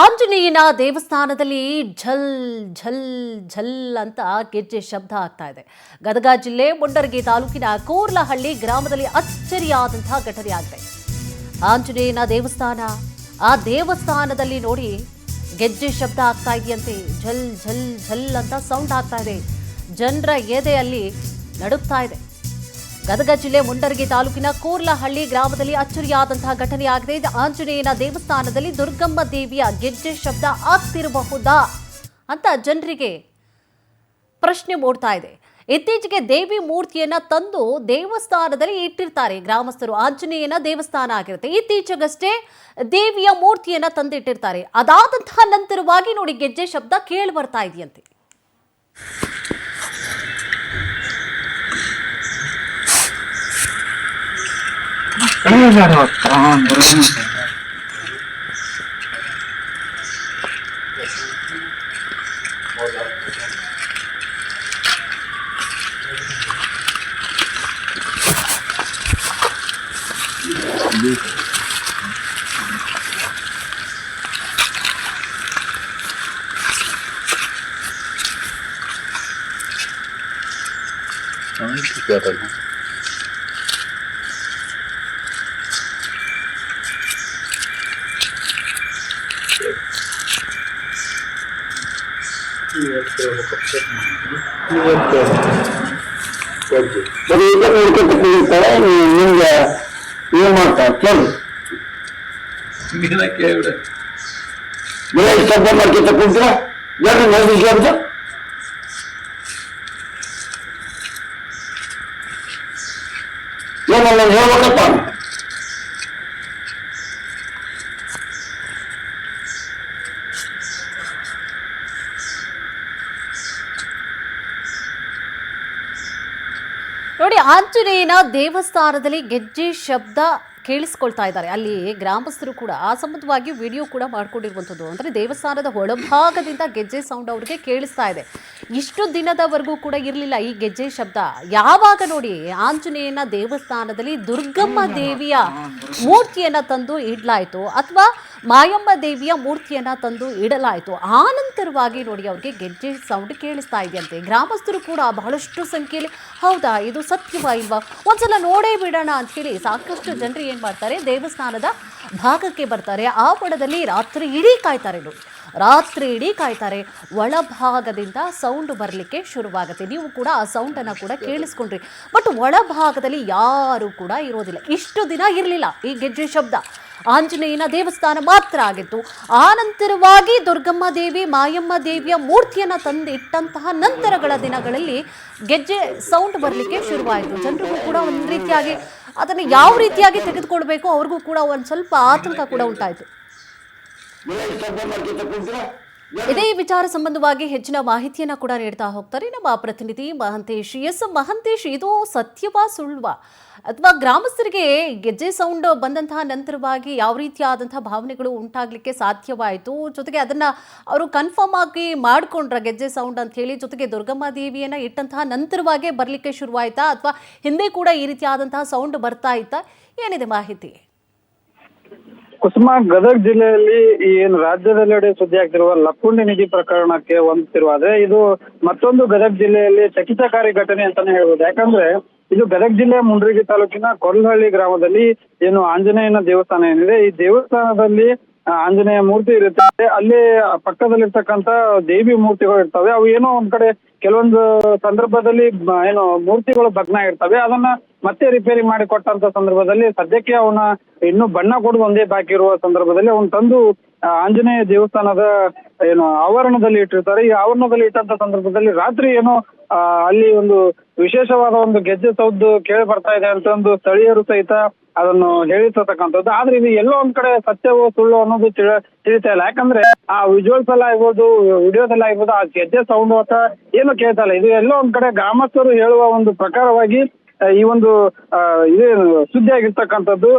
ಆಂಜನೇಯನ ದೇವಸ್ಥಾನದಲ್ಲಿ ಝಲ್ ಝಲ್ ಝಲ್ ಅಂತ ಗೆಜ್ಜೆ ಶಬ್ದ ಆಗ್ತಾ ಇದೆ. ಗದಗ ಜಿಲ್ಲೆ ಮುಂಡರಗಿ ತಾಲೂಕಿನ ಕೋರ್ಲಹಳ್ಳಿ ಗ್ರಾಮದಲ್ಲಿ ಅಚ್ಚರಿಯಾದಂತಹ ಘಟನೆ ಆಗಿದೆ. ಆಂಜನೇಯನ ದೇವಸ್ಥಾನ, ಆ ದೇವಸ್ಥಾನದಲ್ಲಿ ನೋಡಿ ಗೆಜ್ಜೆ ಶಬ್ದ ಆಗ್ತಾ ಇದೆಯಂತೆ. ಝಲ್ ಝಲ್ ಝಲ್ ಅಂತ ಸೌಂಡ್ ಆಗ್ತಾ ಇದೆ. ಜನರ ಎದೆಯಲ್ಲಿ ನಡುಗ್ತಾ ಇದೆ. ಗದಗ ಜಿಲ್ಲೆ ಮುಂಡರಗಿ ತಾಲೂಕಿನ ಕೋರ್ಲಹಳ್ಳಿ ಗ್ರಾಮದಲ್ಲಿ ಅಚ್ಚರಿಯಾದಂತಹ ಘಟನೆಯಾಗಿದೆ. ಆಂಜನೇಯನ ದೇವಸ್ಥಾನದಲ್ಲಿ ದುರ್ಗಮ್ಮ ದೇವಿಯ ಗೆಜ್ಜೆ ಶಬ್ದ ಆಗ್ತಿರಬಹುದಾ ಅಂತ ಜನರಿಗೆ ಪ್ರಶ್ನೆ ಮೂಡ್ತಾ ಇದೆ. ಇತ್ತೀಚೆಗೆ ದೇವಿ ಮೂರ್ತಿಯನ್ನ ತಂದು ದೇವಸ್ಥಾನದಲ್ಲಿ ಇಟ್ಟಿರ್ತಾರೆ ಗ್ರಾಮಸ್ಥರು. ಆಂಜನೇಯನ ದೇವಸ್ಥಾನ ಆಗಿರುತ್ತೆ. ಇತ್ತೀಚೆಗಷ್ಟೇ ದೇವಿಯ ಮೂರ್ತಿಯನ್ನ ತಂದಿಟ್ಟಿರ್ತಾರೆ. ಅದಾದಂತಹ ನಂತರವಾಗಿ ನೋಡಿ ಗೆಜ್ಜೆ ಶಬ್ದ ಕೇಳಿ ಬರ್ತಾ ಇದೆಯಂತೆ. ನಿಮ್ಗೆ ಏನ್ ಮಾಡ್ತಾರೆ ಕೇಳಿ ಶಬ್ದ ಮಾಡ್ಕೊಂತ ಕುಂತ್ರ ಯಾರು ನೋಡಿ ಶಬ್ದ ಏನಲ್ಲ ಹೇಳ್ಬೇಕಪ್ಪ. ನೋಡಿ, ಆಂಜನೇಯನ ದೇವಸ್ಥಾನದಲ್ಲಿ ಗೆಜ್ಜೆ ಶಬ್ದ ಕೇಳಿಸ್ಕೊಳ್ತಾ ಇದ್ದಾರೆ. ಅಲ್ಲಿ ಗ್ರಾಮಸ್ಥರು ಕೂಡ ಆ ಸಂಬಂಧವಾಗಿ ವಿಡಿಯೋ ಕೂಡ ಮಾಡ್ಕೊಂಡಿರುವಂಥದ್ದು. ಅಂದರೆ ದೇವಸ್ಥಾನದ ಒಳಭಾಗದಿಂದ ಗೆಜ್ಜೆ ಸೌಂಡ್ ಅವ್ರಿಗೆ ಕೇಳಿಸ್ತಾ ಇದೆ. ಇಷ್ಟು ದಿನದವರೆಗೂ ಕೂಡ ಇರಲಿಲ್ಲ ಈ ಗೆಜ್ಜೆ ಶಬ್ದ. ಯಾವಾಗ ನೋಡಿ ಆಂಜನೇಯನ ದೇವಸ್ಥಾನದಲ್ಲಿ ದುರ್ಗಮ್ಮ ದೇವಿಯ ಮೂರ್ತಿಯನ್ನ ತಂದು ಇಡಲಾಯಿತು ಅಥವಾ ಮಾಯಮ್ಮ ದೇವಿಯ ಮೂರ್ತಿಯನ್ನ ತಂದು ಇಡಲಾಯಿತು, ಆನಂತರವಾಗಿ ನೋಡಿ ಅವ್ರಿಗೆ ಗೆಜ್ಜೆ ಸೌಂಡ್ ಕೇಳಿಸ್ತಾ ಇದೆಯಂತೆ. ಗ್ರಾಮಸ್ಥರು ಕೂಡ ಬಹಳಷ್ಟು ಸಂಖ್ಯೆಯಲ್ಲಿ ಹೌದಾ ಇದು ಸತ್ಯವಾ ಇಲ್ವಾ ಒಂದ್ಸಲ ನೋಡೇ ಬಿಡೋಣ ಅಂತ ಹೇಳಿ ಸಾಕಷ್ಟು ಜನರು ಏನ್ ಮಾಡ್ತಾರೆ, ದೇವಸ್ಥಾನದ ಭಾಗಕ್ಕೆ ಬರ್ತಾರೆ. ಆ ಬಡದಲ್ಲಿ ರಾತ್ರಿ ಇಡೀ ಕಾಯ್ತಾರೆ. ನೋಡಿ, ರಾತ್ರಿ ಇಡೀ ಕಾಯ್ತಾರೆ. ಒಳಭಾಗದಿಂದ ಸೌಂಡ್ ಬರಲಿಕ್ಕೆ ಶುರುವಾಗುತ್ತೆ. ನೀವು ಕೂಡ ಆ ಸೌಂಡನ್ನು ಕೂಡ ಕೇಳಿಸ್ಕೊಂಡ್ರಿ. ಬಟ್ ಒಳಭಾಗದಲ್ಲಿ ಯಾರು ಕೂಡ ಇರೋದಿಲ್ಲ. ಇಷ್ಟು ದಿನ ಇರಲಿಲ್ಲ ಈ ಗೆಜ್ಜೆ ಶಬ್ದ. ಆಂಜನೇಯನ ದೇವಸ್ಥಾನ ಮಾತ್ರ ಆಗಿತ್ತು. ಆ ನಂತರವಾಗಿ ದುರ್ಗಮ್ಮ ದೇವಿ, ಮಾಯಮ್ಮ ದೇವಿಯ ಮೂರ್ತಿಯನ್ನ ತಂದು ಇಟ್ಟಂತಹ ನಂತರಗಳ ದಿನಗಳಲ್ಲಿ ಗೆಜ್ಜೆ ಸೌಂಡ್ ಬರಲಿಕ್ಕೆ ಶುರುವಾಯಿತು. ಜನರಿಗೂ ಕೂಡ ಒಂದು ರೀತಿಯಾಗಿ ಅದನ್ನು ಯಾವ ರೀತಿಯಾಗಿ ತೆಗೆದುಕೊಳ್ಬೇಕು ಅವ್ರಿಗೂ ಕೂಡ ಒಂದು ಸ್ವಲ್ಪ ಆತಂಕ ಕೂಡ ಉಂಟಾಯಿತು. ಇದೇ ವಿಚಾರ ಸಂಬಂಧವಾಗಿ ಹೆಚ್ಚಿನ ಮಾಹಿತಿಯನ್ನ ಕೂಡ ನೀಡ್ತಾ ಹೋಗ್ತಾರೆ ನಮ್ಮ ಪ್ರತಿನಿಧಿ ಮಹಂತೇಶ್. ಮಹಂತೇಶ್, ಇದು ಸತ್ಯವಾ ಸುಳ್ವಾ ಅಥವಾ ಗ್ರಾಮಸ್ಥರಿಗೆ ಗೆಜ್ಜೆ ಸೌಂಡ್ ಬಂದಂತಹ ನಂತರವಾಗಿ ಯಾವ ರೀತಿಯಾದಂತಹ ಭಾವನೆಗಳು ಉಂಟಾಗ್ಲಿಕ್ಕೆ ಸಾಧ್ಯವಾಯಿತು? ಜೊತೆಗೆ ಅದನ್ನ ಅವರು ಕನ್ಫರ್ಮ್ ಆಗಿ ಮಾಡ್ಕೊಂಡ್ರ ಗೆಜ್ಜೆ ಸೌಂಡ್ ಅಂತ ಹೇಳಿ, ಜೊತೆಗೆ ದುರ್ಗಮ್ಮ ದೇವಿಯನ್ನ ಇಟ್ಟಂತಹ ನಂತರವಾಗೇ ಬರ್ಲಿಕ್ಕೆ ಶುರುವಾಯ್ತಾ ಅಥವಾ ಹಿಂದೆ ಕೂಡ ಈ ರೀತಿಯಾದಂತಹ ಸೌಂಡ್ ಬರ್ತಾ ಇತ್ತಾ? ಏನಿದೆ ಮಾಹಿತಿ? ಕುಸುಮ, ಗದಗ ಜಿಲ್ಲೆಯಲ್ಲಿ ಏನು ರಾಜ್ಯದೆಲ್ಲೆಡೆ ಸುದ್ದಿ ಆಗ್ತಿರುವ ಲಕ್ಕುಂಡಿ ನಿಧಿ ಪ್ರಕರಣಕ್ಕೆ ಹೊಂದುತ್ತಿರುವಾದ್ರೆ ಇದು ಮತ್ತೊಂದು ಗದಗ ಜಿಲ್ಲೆಯಲ್ಲಿ ಚಕಿತಕಾರಿ ಘಟನೆ ಅಂತಾನೆ ಹೇಳ್ಬೋದು. ಯಾಕಂದ್ರೆ ಇದು ಗದಗ ಜಿಲ್ಲೆಯ ಮುಂಡ್ರಿಗಿ ತಾಲೂಕಿನ ಕೊರ್ಲಹಳ್ಳಿ ಗ್ರಾಮದಲ್ಲಿ ಏನು ಆಂಜನೇಯನ ದೇವಸ್ಥಾನ ಏನಿದೆ, ಈ ದೇವಸ್ಥಾನದಲ್ಲಿ ಆಂಜನೇಯ ಮೂರ್ತಿ ಇರುತ್ತೆ. ಅಲ್ಲಿ ಪಕ್ಕದಲ್ಲಿರ್ತಕ್ಕಂತ ದೇವಿ ಮೂರ್ತಿಗಳು ಇರ್ತವೆ. ಅವು ಏನೋ ಒಂದ್ ಕಡೆ ಕೆಲವೊಂದು ಸಂದರ್ಭದಲ್ಲಿ ಏನು ಮೂರ್ತಿಗಳು ಭಗ್ನ ಇರ್ತವೆ. ಅದನ್ನ ಮತ್ತೆ ರಿಪೇರಿ ಮಾಡಿ ಕೊಟ್ಟಂತ ಸಂದರ್ಭದಲ್ಲಿ ಸದ್ಯಕ್ಕೆ ಅವನ ಇನ್ನು ಬಣ್ಣ ಕೊಡುದು ಒಂದೇ ಬಾಕಿ ಇರುವ ಸಂದರ್ಭದಲ್ಲಿ ಅವನ್ ತಂದು ಆಂಜನೇಯ ದೇವಸ್ಥಾನದ ಏನು ಆವರಣದಲ್ಲಿ ಇಟ್ಟಿರ್ತಾರೆ. ಈ ಆವರಣದಲ್ಲಿ ಇಟ್ಟಂತ ಸಂದರ್ಭದಲ್ಲಿ ರಾತ್ರಿ ಏನೋ ಅಲ್ಲಿ ಒಂದು ವಿಶೇಷವಾದ ಒಂದು ಗೆಜ್ಜೆ ಸೌದ್ದು ಕೇಳಿ ಬರ್ತಾ ಇದೆ ಅಂತ ಒಂದು ಸ್ಥಳೀಯರು ಸಹಿತ ಅದನ್ನು ಹೇಳಿರ್ತಕ್ಕಂಥದ್ದು. ಆದ್ರೆ ಇದು ಎಲ್ಲೋ ಒಂದ್ ಕಡೆ ಸತ್ಯವೋ ಸುಳ್ಳು ಅನ್ನೋದು ತಿಳಿತಾ ಇಲ್ಲ. ಯಾಕಂದ್ರೆ ಆ ವಿಜುವಲ್ಸ್ ಎಲ್ಲ ಆಗ್ಬೋದು, ವಿಡಿಯೋದೆಲ್ಲ ಆಗ್ಬೋದು, ಆ ಗೆಜ್ಜೆ ಸೌಂಡ್ ಅಥವಾ ಏನು ಕೇಳ್ತಾ ಇಲ್ಲ. ಇದು ಎಲ್ಲೋ ಒಂದ್ ಕಡೆ ಗ್ರಾಮಸ್ಥರು ಹೇಳುವ ಒಂದು ಪ್ರಕಾರವಾಗಿ ಈ ಒಂದು ಇದೇನು ಸುದ್ದಿ ಆಗಿರ್ತಕ್ಕಂಥದ್ದು.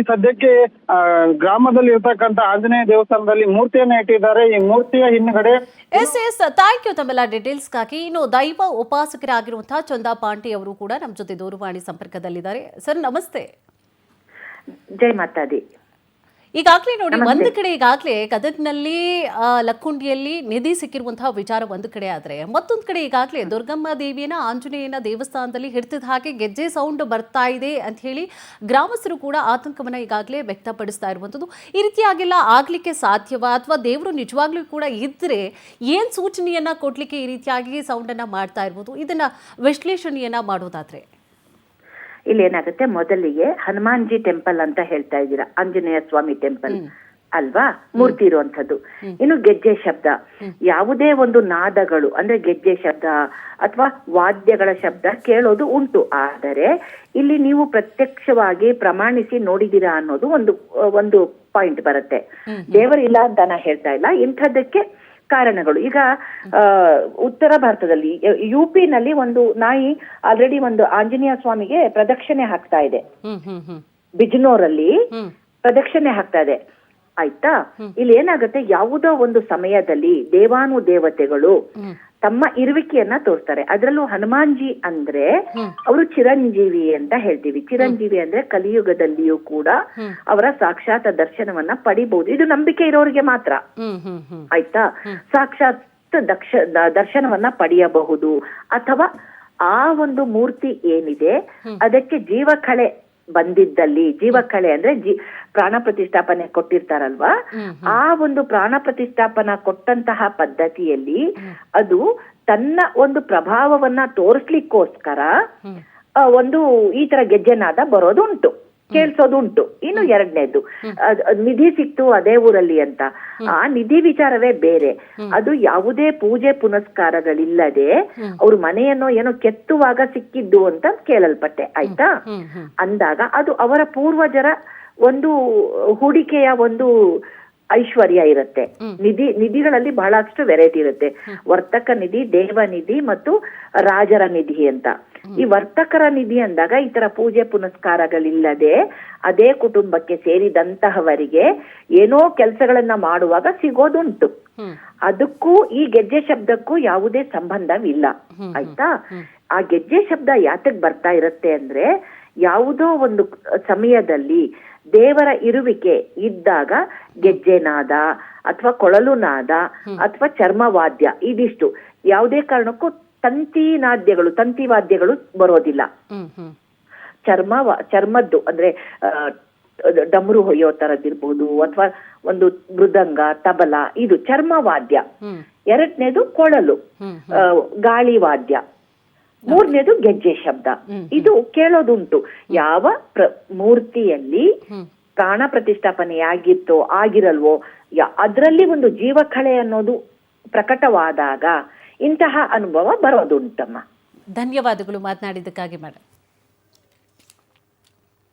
ಸದ್ಯಕ್ಕೆ ಗ್ರಾಮದಲ್ಲಿ ಇರ್ತಕ್ಕಂಥ ಆಂಜನೇಯ ದೇವಸ್ಥಾನದಲ್ಲಿ ಮೂರ್ತಿಯನ್ನ ಇಟ್ಟಿದ್ದಾರೆ. ಈ ಮೂರ್ತಿಯ ಹಿಂದ್ಗಡೆ ಥ್ಯಾಂಕ್ ಯು ತಮ್ಮೆಲ್ಲ ಡೀಟೇಲ್ಸ್ಗಾಗಿ. ಇನ್ನು ದೈವ ಉಪಾಸಕರಾಗಿರುವಂತಹ ಚಂದಾ ಪಾಂಡೆ ಅವರು ಕೂಡ ನಮ್ಮ ಜೊತೆ ದೂರವಾಣಿ ಸಂಪರ್ಕದಲ್ಲಿದ್ದಾರೆ. ಸರ್ ನಮಸ್ತೆ. ಜೈ ಮಾತಾದಿ. ಈಗಾಗಲೇ ನೋಡಿ ಒಂದು ಕಡೆ ಈಗಾಗಲೇ ಗದಗ್ನಲ್ಲಿ ಲಕ್ಕುಂಡಿಯಲ್ಲಿ ನಿಧಿ ಸಿಕ್ಕಿರುವಂತಹ ವಿಚಾರ ಒಂದು ಕಡೆ ಆದ್ರೆ ಮತ್ತೊಂದು ಕಡೆ ಈಗಾಗಲೇ ದುರ್ಗಮ್ಮ ದೇವಿಯನ್ನ ಆಂಜನೇಯನ ದೇವಸ್ಥಾನದಲ್ಲಿ ಹಿಡಿದಿದ್ದ ಹಾಗೆ ಗೆಜ್ಜೆ ಸೌಂಡ್ ಬರ್ತಾ ಇದೆ ಅಂತ ಹೇಳಿ ಗ್ರಾಮಸ್ಥರು ಕೂಡ ಆತಂಕವನ್ನ ಈಗಾಗಲೇ ವ್ಯಕ್ತಪಡಿಸ್ತಾ ಇರುವಂಥದ್ದು. ಈ ರೀತಿಯಾಗೆಲ್ಲ ಆಗ್ಲಿಕ್ಕೆ ಸಾಧ್ಯವಾ ಅಥವಾ ದೇವರು ನಿಜವಾಗ್ಲೂ ಕೂಡ ಇದ್ರೆ ಏನ್ ಸೂಚನೆಯನ್ನ ಕೊಡ್ಲಿಕ್ಕೆ ಈ ರೀತಿಯಾಗಿ ಸೌಂಡ್ ಅನ್ನ ಮಾಡ್ತಾ ಇರ್ಬೋದು, ಇದನ್ನ ವಿಶ್ಲೇಷಣೆಯನ್ನ ಮಾಡೋದಾದ್ರೆ? ಇಲ್ಲಿ ಏನಾಗುತ್ತೆ, ಮೊದಲಿಗೆ ಹನುಮಾನ್ಜಿ ಟೆಂಪಲ್ ಅಂತ ಹೇಳ್ತಾ ಇದ್ದೀರಾ, ಆಂಜನೇಯ ಸ್ವಾಮಿ ಟೆಂಪಲ್ ಅಲ್ವಾ, ಮೂರ್ತಿ ಇರುವಂತದ್ದು. ಇನ್ನು ಗೆಜ್ಜೆ ಶಬ್ದ, ಯಾವುದೇ ಒಂದು ನಾದಗಳು ಅಂದ್ರೆ ಗೆಜ್ಜೆ ಶಬ್ದ ಅಥವಾ ವಾದ್ಯಗಳ ಶಬ್ದ ಕೇಳೋದು ಉಂಟು. ಆದರೆ ಇಲ್ಲಿ ನೀವು ಪ್ರತ್ಯಕ್ಷವಾಗಿ ಪ್ರಮಾಣಿಸಿ ನೋಡಿದೀರಾ ಅನ್ನೋದು ಒಂದು ಪಾಯಿಂಟ್ ಬರುತ್ತೆ. ದೇವರಿಲ್ಲ ಅಂತ ನಾ ಹೇಳ್ತಾ ಇಲ್ಲ, ಇಂಥದ್ದಕ್ಕೆ ಕಾರಣಗಳು. ಈಗ ಉತ್ತರ ಭಾರತದಲ್ಲಿ UP ನಲ್ಲಿ ಒಂದು ನಾಯಿ ಆಲ್ರೆಡಿ ಒಂದು ಆಂಜನೇಯ ಸ್ವಾಮಿಗೆ ಪ್ರದಕ್ಷಿಣೆ ಹಾಕ್ತಾ ಇದೆ, ಬಿಜ್ನೋರಲ್ಲಿ ಪ್ರದಕ್ಷಿಣೆ ಹಾಕ್ತಾ ಇದೆ. ಆಯ್ತಾ, ಇಲ್ಲಿ ಏನಾಗುತ್ತೆ, ಯಾವುದೋ ಒಂದು ಸಮಯದಲ್ಲಿ ದೇವಾನುದೇವತೆಗಳು ತಮ್ಮ ಇರುವಿಕೆಯನ್ನ ತೋರಿಸ್ತಾರೆ. ಅದರಲ್ಲೂ ಹನುಮಾನ್ಜಿ ಅಂದ್ರೆ ಅವರು ಚಿರಂಜೀವಿ ಅಂತ ಹೇಳ್ತೀವಿ. ಚಿರಂಜೀವಿ ಅಂದ್ರೆ ಕಲಿಯುಗದಲ್ಲಿಯೂ ಕೂಡ ಅವರ ಸಾಕ್ಷಾತ್ ದರ್ಶನವನ್ನ ಪಡಿಬಹುದು. ಇದು ನಂಬಿಕೆ ಇರೋರಿಗೆ ಮಾತ್ರ. ಆಯ್ತಾ, ಸಾಕ್ಷಾತ್ ದರ್ಶನವನ್ನ ಪಡೆಯಬಹುದು. ಅಥವಾ ಆ ಒಂದು ಮೂರ್ತಿ ಏನಿದೆ ಅದಕ್ಕೆ ಜೀವಕಳೆ ಬಂದಿದ್ದಲ್ಲಿ, ಜೀವಕಳೆ ಅಂದ್ರೆ ಪ್ರಾಣ ಪ್ರತಿಷ್ಠಾಪನೆ ಕೊಟ್ಟಿರ್ತಾರಲ್ವಾ, ಆ ಒಂದು ಪ್ರಾಣ ಪ್ರತಿಷ್ಠಾಪನಾ ಕೊಟ್ಟಂತಹ ಪದ್ಧತಿಯಲ್ಲಿ ಅದು ತನ್ನ ಒಂದು ಪ್ರಭಾವವನ್ನ ತೋರಿಸ್ಲಿಕ್ಕೋಸ್ಕರ ಒಂದು ಈ ತರ ಗೆಜ್ಜೆನಾದ ಬರೋದು ಉಂಟು, ಕೇಳಿಸೋದು ಉಂಟು. ಇನ್ನು ಎರಡನೇದು, ನಿಧಿ ಸಿಕ್ತು ಅದೇ ಊರಲ್ಲಿ ಅಂತ, ಆ ನಿಧಿ ವಿಚಾರವೇ ಬೇರೆ. ಅದು ಯಾವುದೇ ಪೂಜೆ ಪುನಸ್ಕಾರಗಳಿಲ್ಲದೆ ಅವ್ರ ಮನೆಯನ್ನು ಏನೋ ಕೆತ್ತುವಾಗ ಸಿಕ್ಕಿದ್ದು ಅಂತ ಕೇಳಲ್ಪಟ್ಟೆ. ಆಯ್ತಾ, ಅಂದಾಗ ಅದು ಅವರ ಪೂರ್ವಜರ ಒಂದು ಹೂಡಿಕೆಯ ಒಂದು ಐಶ್ವರ್ಯ ಇರುತ್ತೆ. ನಿಧಿಗಳಲ್ಲಿ ಬಹಳಷ್ಟು ವೆರೈಟಿ ಇರುತ್ತೆ. ವರ್ತಕ ನಿಧಿ, ದೇವನಿಧಿ ಮತ್ತು ರಾಜರ ನಿಧಿ ಅಂತ. ಈ ವರ್ತಕರ ನಿಧಿ ಅಂದಾಗ ಈ ತರ ಪೂಜೆ ಪುನಸ್ಕಾರಗಳಿಲ್ಲದೆ ಅದೇ ಕುಟುಂಬಕ್ಕೆ ಸೇರಿದಂತಹವರಿಗೆ ಏನೋ ಕೆಲಸಗಳನ್ನ ಮಾಡುವಾಗ ಸಿಗೋದುಂಟು. ಅದಕ್ಕೂ ಈ ಗೆಜ್ಜೆ ಶಬ್ದಕ್ಕೂ ಯಾವುದೇ ಸಂಬಂಧವಿಲ್ಲ. ಆಯ್ತಾ, ಆ ಗೆಜ್ಜೆ ಶಬ್ದ ಯಾತಕ್ ಬರ್ತಾ ಇರುತ್ತೆ ಅಂದ್ರೆ, ಯಾವುದೋ ಒಂದು ಸಮಯದಲ್ಲಿ ದೇವರ ಇರುವಿಕೆ ಇದ್ದಾಗ ಗೆಜ್ಜೆನಾದ ಅಥವಾ ಕೊಳಲು ನಾದ ಅಥವಾ ಚರ್ಮವಾದ್ಯ, ಇದಿಷ್ಟು ಯಾವುದೇ ಕಾರಣಕ್ಕೂ ತಂತಿ ವಾದ್ಯಗಳು ಬರೋದಿಲ್ಲ. ಚರ್ಮದ್ದು ಅಂದ್ರೆ ಡಮರು ಹೊಯ್ಯೋ ತರದಿರ್ಬೋದು ಅಥವಾ ಒಂದು ಮೃದಂಗ, ತಬಲ, ಇದು ಚರ್ಮವಾದ್ಯ. ಎರಡನೇದು ಕೊಳಲು, ಗಾಳಿ ವಾದ್ಯ. ಮೂರನೇದು ಗೆಜ್ಜೆ ಶಬ್ದ. ಇದು ಕೇಳೋದುಂಟು. ಯಾವ ಮೂರ್ತಿಯಲ್ಲಿ ಪ್ರಾಣ ಪ್ರತಿಷ್ಠಾಪನೆಯಾಗಿತ್ತೋ ಆಗಿರಲ್ವೋ ಅದರಲ್ಲಿ ಒಂದು ಜೀವಕಳೆ ಅನ್ನೋದು ಪ್ರಕಟವಾದಾಗ ಇಂತಹ ಅನುಭವ ಬರೋದುಂಟಮ್ಮ. ಧನ್ಯವಾದಗಳು ಮಾತನಾಡಿದ್ದಕ್ಕಾಗಿ ಮೇಡಮ್.